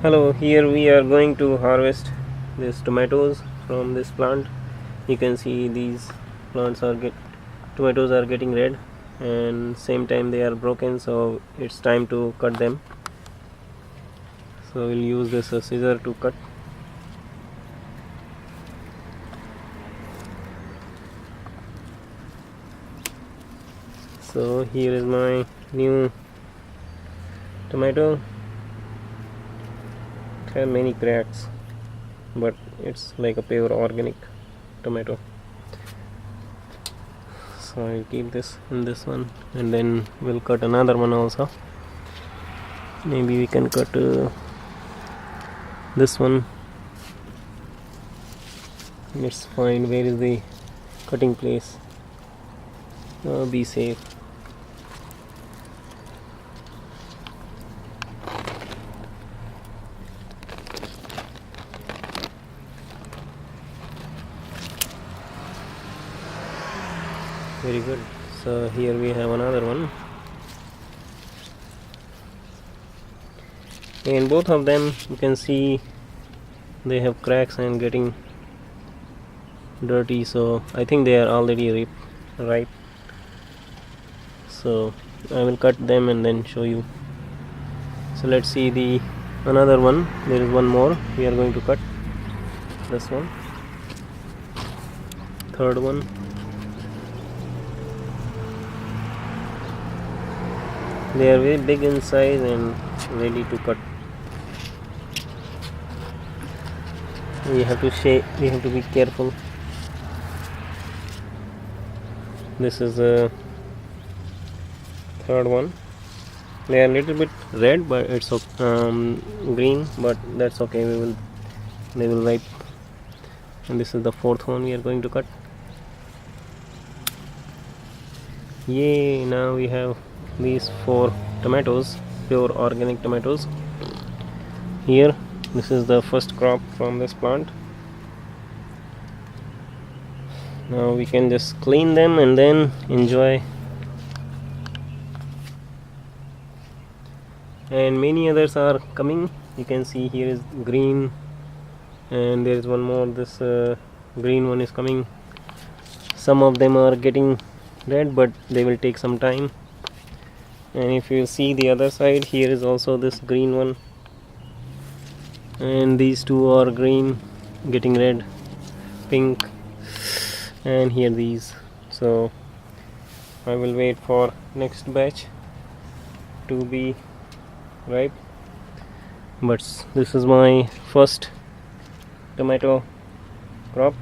Hello, here we are going to harvest these tomatoes from this plant. You can see these tomatoes are getting red, and same time they are broken, so it's time to cut them. So we'll use this scissor to cut. So here is my new tomato. It has many cracks, but it's like a pure organic tomato. So I'll keep this in this one, and then we'll cut another one also. Maybe we can cut this one. Let's find where is the cutting place. Be safe. Very good. So here we have another one, and both of them you can see they have cracks and getting dirty, so I think they are already ripe. So I will cut them and then show you. So let's see the another one. There is one more we are going to cut. This one, third one. They are very big in size and ready to cut. We have to be careful. This is the third one. They are a little bit red, but it's green, but that's okay. They will ripe. And this is the fourth one we are going to cut. Yay! Now we have these 4 tomatoes, pure organic tomatoes. Here, this is the first crop from this plant. Now we can just clean them and then enjoy. And many others are coming. You can see here is green, and there is one more. This green one is coming. Some of them are getting red, but they will take some time. And if you see the other side, here is also this green one, and these two are green, getting red, pink, and here these. So I will wait for next batch to be ripe, but this is my first tomato crop.